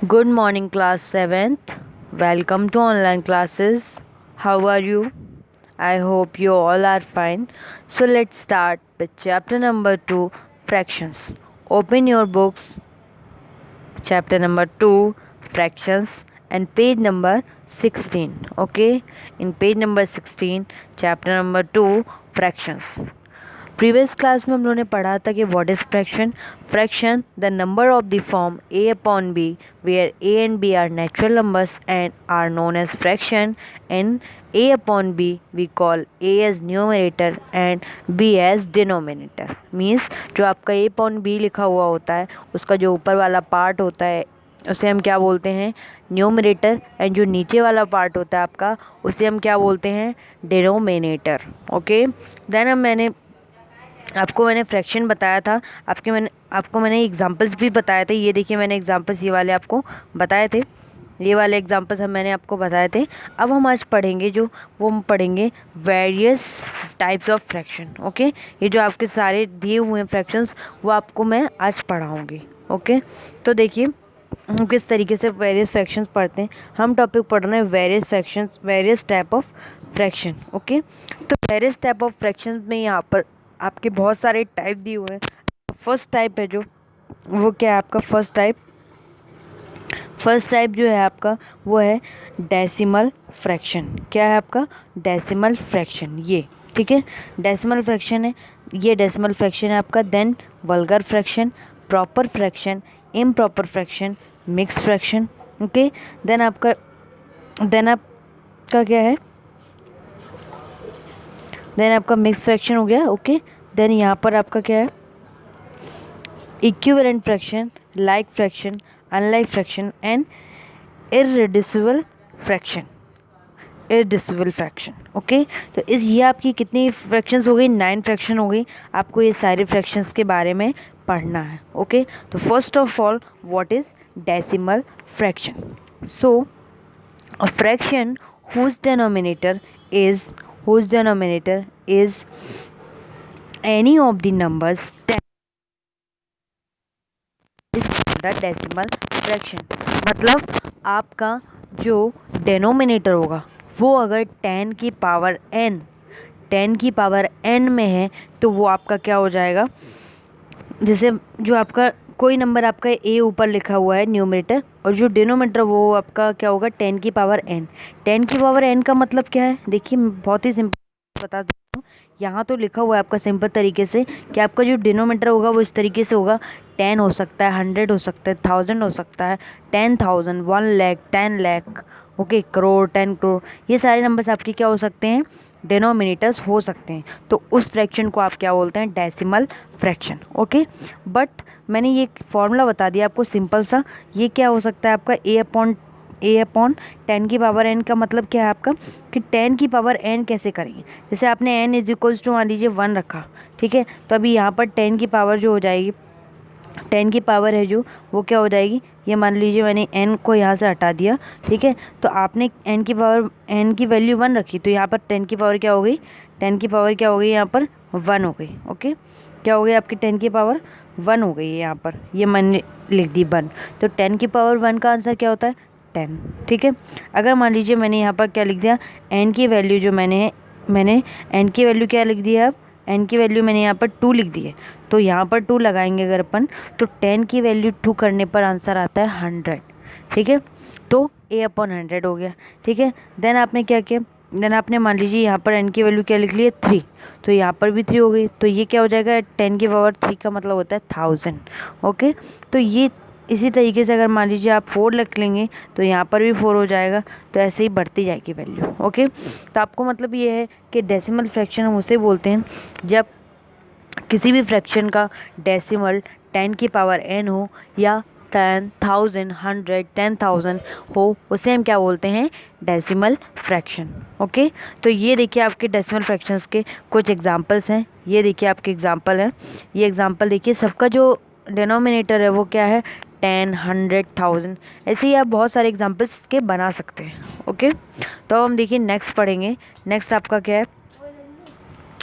Good morning, class 7th. Welcome to online classes. How are you? I hope you all are fine. So, let's start with chapter number 2 Fractions. Open your books, chapter number 2 Fractions, and page number 16. Okay, in page number 16, chapter number 2 Fractions. Previous class में हम लोगों ने पढ़ा था कि what is fraction. Fraction the number of the form a upon b where a and b are natural numbers and are known as fraction. In a upon b we call a as numerator and b as denominator. Means जो आपका a upon b लिखा हुआ होता है उसका जो ऊपर वाला पार्ट होता है उसे हम क्या बोलते हैं, न्यूमरेटर. एंड जो नीचे वाला पार्ट होता है आपका उसे हम क्या बोलते हैं, डिनोमिनेटर. ओके, देन अब मैंने फ्रैक्शन बताया था. आपको मैंने एग्जांपल्स भी बताए थे. ये देखिए मैंने एग्जांपल्स ये वाले आपको बताए थे. ये वाले एग्जांपल्स मैंने आपको बताए थे. अब हम आज पढ़ेंगे हम पढ़ेंगे various types of fraction. Okay, ये जो आपके सारे दिए हुए हैं फ्रैक्शंस वो आपको मैं आज पढ़ाऊँगी. ओके, तो देखिए हम किस तरीके से वेरियस फ्रैक्शंस पढ़ते हैं. हम टॉपिक पढ़ रहे हैं various fractions, various type of fraction. Okay, तो वेरियस टाइप ऑफ फ्रैक्शंस में यहाँ पर आपके बहुत सारे टाइप दिए हुए हैं. फर्स्ट टाइप है जो वो क्या है आपका फर्स्ट टाइप जो है आपका वो है डेसिमल फ्रैक्शन. क्या है आपका डेसिमल फ्रैक्शन, ये ठीक है डेसिमल फ्रैक्शन है. ये डेसिमल फ्रैक्शन है आपका. Then vulgar fraction, proper fraction, improper fraction, mix fraction. Okay, then आपका क्या है, देन आपका मिक्स फ्रैक्शन हो गया. ओके, देन यहाँ पर आपका क्या है, equivalent fraction, like fraction, unlike fraction and irreducible fraction. Okay, तो ये आपकी कितनी फ्रैक्शंस हो गई, 9 फ्रैक्शन हो गई. आपको ये सारे फ्रैक्शंस के बारे में पढ़ना है. ओके, तो first of all what is decimal fraction. So a fraction whose denominator is any of the numbers 10 the decimal fraction. मतलब आपका जो डेनोमिनेटर होगा वो अगर 10 की पावर n में है तो वो आपका क्या हो जाएगा, जैसे जो आपका कोई नंबर आपका a ऊपर लिखा हुआ है न्यूमरेटर और जो डिनोमिनेटर वो आपका क्या होगा 10 की पावर n. 10 की पावर n का मतलब क्या है, देखिए बहुत ही सिंपल बता देता हूँ. यहाँ तो लिखा हुआ है आपका सिंपल तरीके से कि आपका जो डिनोमिनेटर होगा वो इस तरीके से होगा. 10 हो सकता है, 100 हो सकता है, 1000 हो सकता है, 10,000, 1 लाख, 10 लाख, ओके, करोड़, 10 करोड़. ये सारे नंबर्स आपके क्या हो सकते हैं, डिनोमिनेटर्स हो सकते हैं. तो उस फ्रैक्शन को आप क्या बोलते हैं, डेसिमल फ्रैक्शन. ओके, बट मैंने ये फॉर्मूला बता दिया आपको सिंपल सा. ये क्या हो सकता है आपका ए अपॉन 10 की पावर n का मतलब क्या है आपका कि 10 की पावर n कैसे करेंगे. जैसे आपने n इज इक्वल्स टू मान लीजिए 1 रखा, ठीक है, तो अभी यहाँ पर 10 की पावर जो हो जाएगी, 10 की पावर है जो वो क्या हो जाएगी, ये मान लीजिए मैंने n को यहाँ से हटा दिया, ठीक है, तो आपने n की वैल्यू 1 रखी तो यहाँ पर 10 की पावर क्या हो गई, 10 की पावर क्या हो गई यहाँ पर 1 हो गई. ओके, क्या हो गई आपकी 10 की पावर 1 हो गई है यहाँ पर, ये मैंने लिख दी 1. तो 10 की पावर 1 का आंसर क्या होता है 10. ठीक है, अगर मान लीजिए मैंने यहाँ पर क्या लिख दिया, n की वैल्यू जो मैंने n की वैल्यू क्या लिख दी है, अब n की वैल्यू मैंने यहाँ पर 2 लिख दी है. तो यहाँ पर 2 लगाएंगे अगर अपन तो 10 की वैल्यू 2 करने पर आंसर आता है 100. ठीक है, तो a अपॉन 100 हो गया. ठीक है, देन आपने क्या किया, देन आपने मान लीजिए यहाँ पर n की वैल्यू क्या लिख ली है 3, तो यहाँ पर भी 3 हो गई. तो ये क्या हो जाएगा, 10 की पावर 3 का मतलब होता है 1000. ओके, तो ये इसी तरीके से अगर मान लीजिए आप 4 लिख लेंगे तो यहाँ पर भी 4 हो जाएगा. तो ऐसे ही बढ़ती जाएगी वैल्यू. ओके, तो आपको मतलब ये है कि डेसिमल फ्रैक्शन हम उसे बोलते हैं जब किसी भी फ्रैक्शन का डेसिमल 10 की पावर n हो या 10,000, 100, 10,000 हो, उसे हम क्या बोलते हैं, डेसिमल फ्रैक्शन. ओके, तो ये देखिए आपके डेसिमल फ्रैक्शंस के कुछ एग्जांपल्स हैं. ये देखिए आपके एग्जांपल हैं. ये एग्जांपल देखिए, सबका जो डिनोमिनेटर है वो क्या है 10, 100, 1000. ऐसे ही आप बहुत सारे एग्जांपल्स के बना सकते हैं. ओके, तो हम देखिए नेक्स्ट पढ़ेंगे. नेक्स्ट आपका क्या है,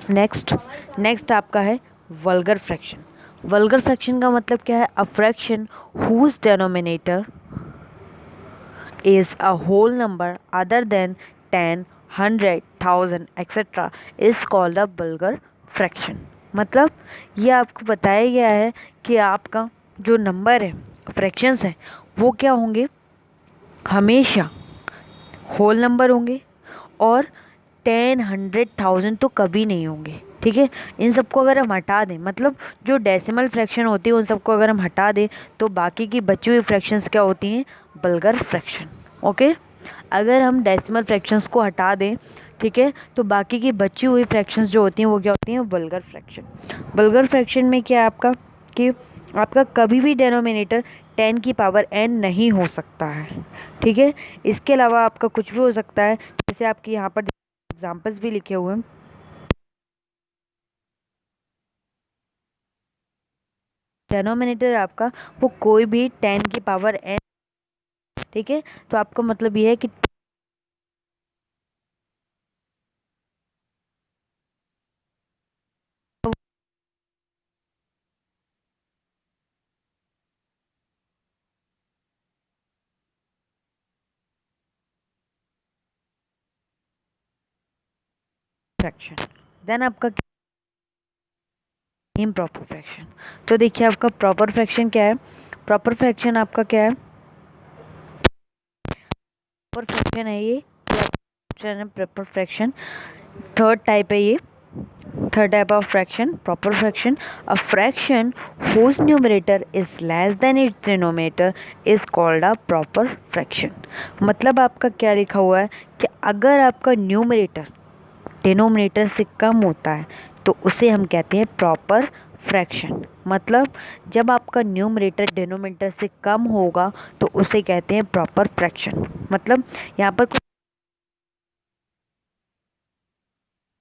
नेक्स्ट आपका है वल्गर फ्रैक्शन. वल्गर फ्रैक्शन का मतलब क्या है, a fraction whose denominator is a whole number other than 10, 100, 1000 etc. is called a vulgar fraction। मतलब ये आपको बताया गया है कि आपका जो नंबर है, फ्रैक्शंस हैं, वो क्या होंगे, हमेशा होल नंबर होंगे, और 10, 100, 1000 तो कभी नहीं होंगे। ठीक है, इन सबको अगर हम हटा दें, मतलब जो डेसिमल फ्रैक्शन होती है उन सबको अगर हम हटा दें, तो बाकी की बची हुई फ्रैक्शंस क्या होती हैं, वल्गर फ्रैक्शन। ओके, अगर हम डेसिमल फ्रैक्शंस को हटा दें, ठीक है, तो बाकी की बची हुई फ्रैक्शंस जो होती हैं वो क्या होती हैं, वल्गर फ्रैक्शन। वल्गर फ्रैक्शन में क्या है आपका, कि आपका कभी भी डेनोमिनेटर 10 की पावर n नहीं हो सकता है। ठीक है, इसके अलावा आपका कुछ भी हो सकता है, जैसे आपके यहाँ पर एग्जाम्पल्स भी लिखे हुए हैं। डेनोमिनेटर आपका वो कोई भी 10 की पावर n, ठीक है, तो आपका मतलब ये है कि फ्रैक्शन। देन आपका इम्प्रॉपर फ्रैक्शन। तो देखिए आपका प्रॉपर फ्रैक्शन क्या है, प्रॉपर फ्रैक्शन आपका क्या है, प्रॉपर फ्रैक्शन है ये प्रॉपर फ्रैक्शन, थर्ड टाइप है ये, third type of fraction, proper fraction, a fraction whose numerator is less than its denominator is called a proper fraction। मतलब आपका क्या लिखा हुआ है कि अगर आपका न्यूमरेटर डिनोमिनेटर से कम होता है तो उसे हम कहते हैं प्रॉपर फ्रैक्शन। मतलब जब आपका न्यूमरेटर डिनोमिनेटर से कम होगा तो उसे कहते हैं प्रॉपर फ्रैक्शन। मतलब यहाँ पर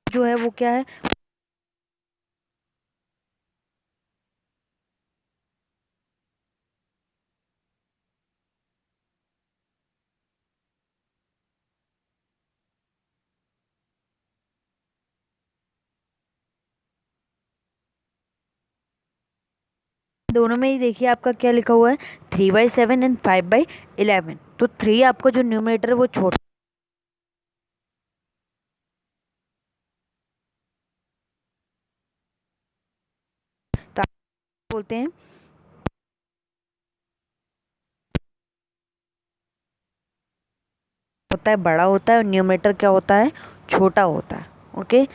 जो है वो क्या है, दोनों में ही देखिए आपका क्या लिखा हुआ है, 3/7 एंड 5/11। तो 3 आपका जो न्यूमरेटर है वो छोटा, तो आप बोलते हैं होता है बड़ा होता है, और न्यूमरेटर क्या होता है, छोटा होता है। ओके,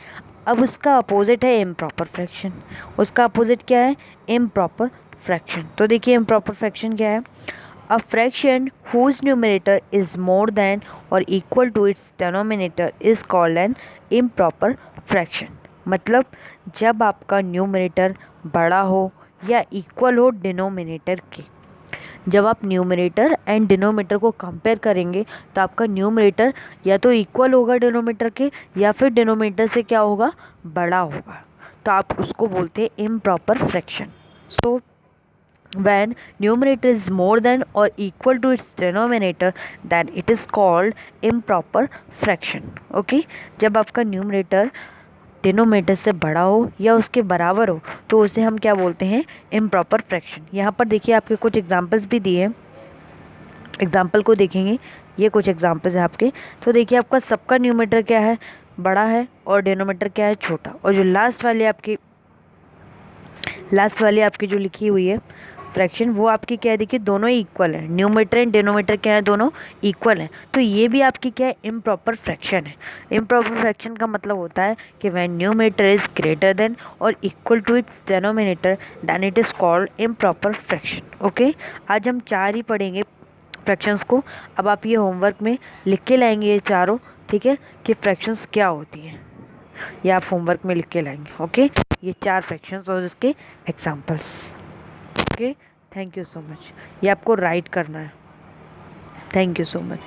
अब उसका अपोजिट है इम्प्रॉपर फ्रैक्शन। उसका अपोजिट क्या है, इम्प्रॉपर फ्रैक्शन। तो देखिए इम्प्रॉपर फ्रैक्शन क्या है, a fraction whose numerator is more than और equal to its denominator is called an improper fraction. मतलब जब आपका न्यूमरेटर बड़ा हो या इक्वल हो डिनोमिनेटर के, जब आप न्यूमरेटर एंड डिनोमिनेटर को कंपेयर करेंगे तो आपका न्यूमरेटर या तो इक्वल होगा डिनोमिनेटर के, या फिर डिनोमिनेटर से क्या होगा, बड़ा होगा, तो आप उसको बोलते हैं improper fraction. So when numerator is more than or equal to its denominator then it is called improper fraction। okay, जब आपका न्यूमरेटर डिनोमिनेटर से बड़ा हो या उसके बराबर हो तो उसे हम क्या बोलते हैं, इम्प्रॉपर फ्रैक्शन। यहाँ पर देखिए आपके कुछ एग्जांपल्स भी दिए हैं, एग्जाम्पल को देखेंगे, ये कुछ एग्जाम्पल्स हैं आपके। तो देखिए आपका सबका न्यूमरेटर क्या है, बड़ा है, और डिनोमिनेटर क्या है, छोटा, और जो लास्ट वाली आपकी जो लिखी हुई है फ्रैक्शन वो आपकी क्या है, देखिए दोनों ही इक्वल है, न्यूमरेटर एंड डिनोमिनेटर क्या है, दोनों इक्वल है, तो ये भी आपकी क्या है, इम्प्रॉपर फ्रैक्शन है। इम्प्रॉपर फ्रैक्शन का मतलब होता है कि when numerator is greater than और equal to its denominator then it is called improper fraction. Okay, आज हम 4 ही पढ़ेंगे फ्रैक्शंस को। अब आप ये होमवर्क में लिख के लाएंगे ये चारों, ठीक है, कि फ्रैक्शंस क्या होती हैं, ये आप होमवर्क में लिख के लाएंगे। ओके, ये 4 फ्रैक्शंस और इसके examples. Okay, thank you so much. ये आपको राइट करना है। Thank you so much.